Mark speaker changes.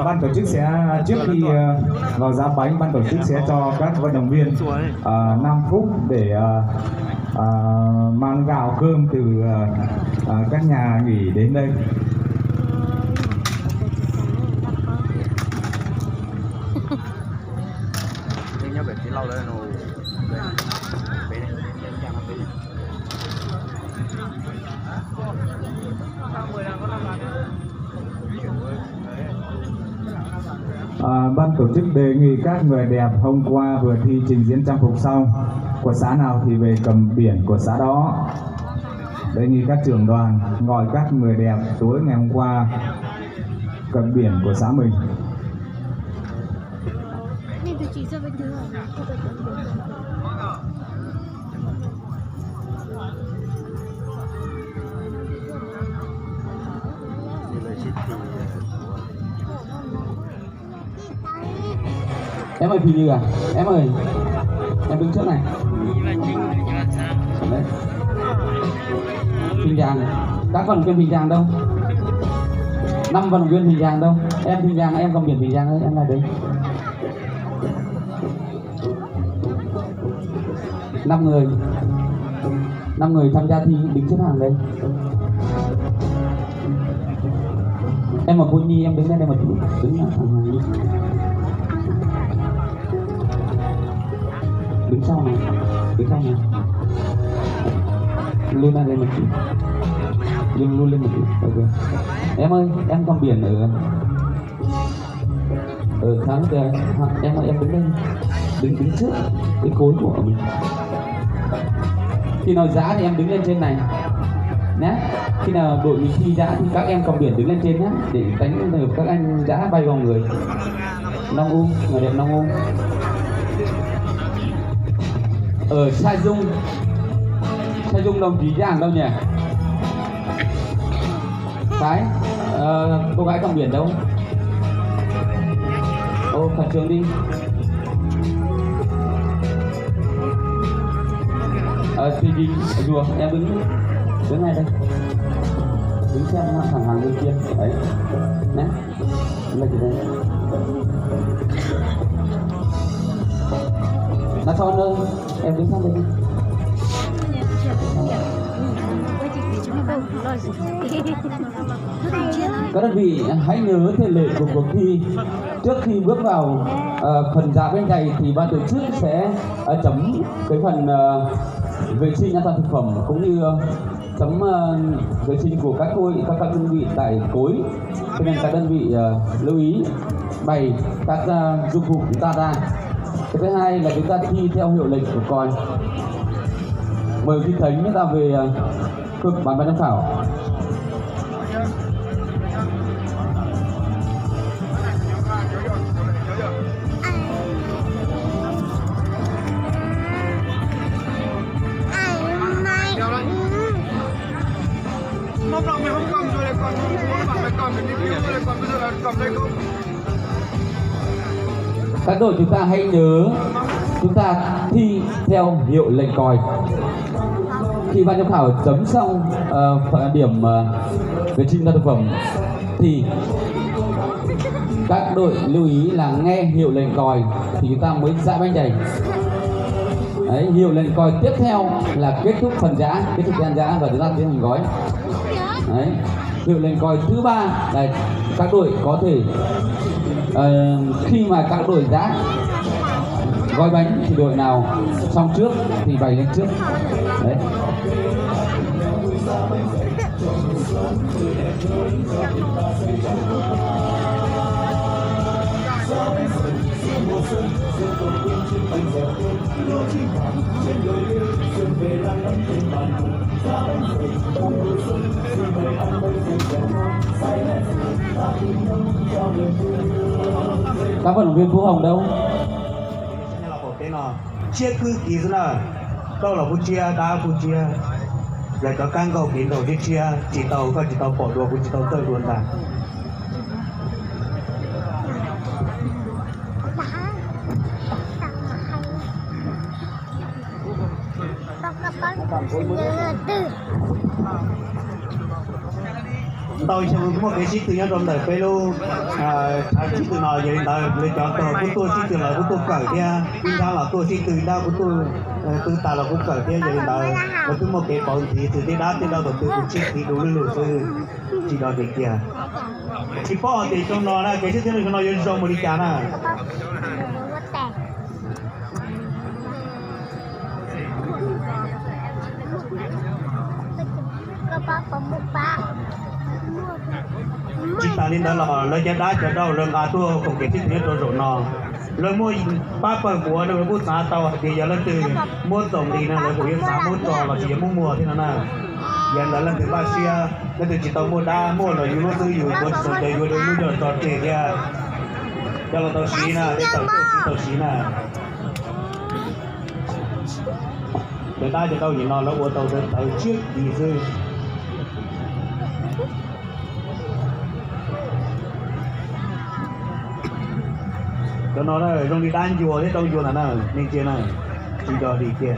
Speaker 1: Ban tổ chức sẽ trước khi vào giá bánh, ban tổ chức sẽ cho các vận động viên 5 phút để mang gạo cơm từ các nhà nghỉ đến đây. Ban tổ chức đề nghị các người đẹp hôm qua vừa thi trình diễn trang phục xong của xã nào thì về cầm biển của xã đó. Đề nghị các trưởng đoàn gọi các người đẹp tối ngày hôm qua cầm biển của xã mình.
Speaker 2: Em ơi Phi Như à, em ơi, em đứng trước này. Đấy. Bình Giang, các vận động viên Bình Giang đâu? 5 vận động viên Bình Giang đâu? Em Bình Giang, em cầm biển Bình Giang đấy, em là đây. 5 người tham gia thi đứng xếp hàng đây. Em mà cô Nhi em đứng lên đây một chút, đứng hàng đi. Đứng sau này, luôn lên một chút, luôn lên một chút. Okay. Em ơi, em cầm biển ở tháng kìa, em đứng đây, đứng trước cái cối của mình. Khi nào giá thì em đứng lên trên này nhé. Khi nào đội mình thi giá thì các em cầm biển đứng lên trên nhé, để đánh được các anh giá bay vào người. Nong U, người đẹp Nong U. Ở Sai Dung đồng chí Giang đâu nhỉ? Cô gái cầm biển đâu? Ô, khẩn trương đi. Thì đi rùa, em đứng ngay đây, đứng xem thẳng hàng bên kia đấy nhé, là gì đây? Nó cho ơi, em đứng sang đây đi. Các đơn vị hãy nhớ thể lệ của cuộc thi. Trước khi bước vào phần giá bên này thì ban tổ chức sẽ chấm cái phần vệ sinh an toàn thực phẩm cũng như chấm vệ sinh của các đơn vị tại cối. Cho nên các đơn vị lưu ý bày các dụng cụ chúng ta ra. Cái thứ hai là chúng ta thi theo hiệu lệnh của còi. Mời quý thánh chúng ta về cực ban giám khảo. Các đội chúng ta hãy nhớ chúng ta thi theo hiệu lệnh còi. Khi ban giám khảo chấm xong điểm vệ sinh an toàn thực phẩm thì các đội lưu ý là nghe hiệu lệnh còi thì chúng ta mới giã bánh chày. Đấy, hiệu lệnh còi tiếp theo là kết thúc phần giã, kết thúc gian giã và chúng ta tiến hành gói. Đấy, hiệu lệnh còi thứ ba là các đội có thể khi mà các đội giã gói bánh thì đội nào xong trước thì bày lên trước. Đấy. Các vận động viên Phú Hồng đâu?
Speaker 3: Chia cư kỳ thế nào? Đâu là Phú chia, đá Phú chia. Lại có căng cầu kín đầu đi chia, chỉ tàu bỏ đùa, chỉ tàu tơi luôn là. tôi sẽ một cái sĩ từ nhân trong đời phê lô sĩ từ nào vậy đời lựa chọn tôi của tôi sĩ từ là của tôi cởi nha in ra là tôi sĩ từ đa của tôi tư ta là cũng cởi nha vậy đời và cứ một cái bọn thì từ thế đó tới đâu tôi cũng sĩ thì đủ lựa tôi chỉ đó để kia chỉ có thì trong nó là cái sĩ từ nó dân trong một đi chán à chỉ ta nên đó là lấy cái đá cho đâu lần à tôi không cái thiết nhất rồi nó lần mua ba phần của đâu mua giá tàu thì giờ lần từ mua tổng đi nè lần của yên giá mua trò là chỉ mua thế nào nè giờ là lần thứ ba xia lần từ chỉ tàu mua đá mua là yêu tư yêu tôi sầu đây yêu đây mua trò tiền kia cho là tàu xí nè để tàu xí nè người ta cho tàu nhìn nó của tàu trước gì rơi cho nó đó trong đi đan chùa thế trong chùa là nào nên kia này chỉ cho đi kia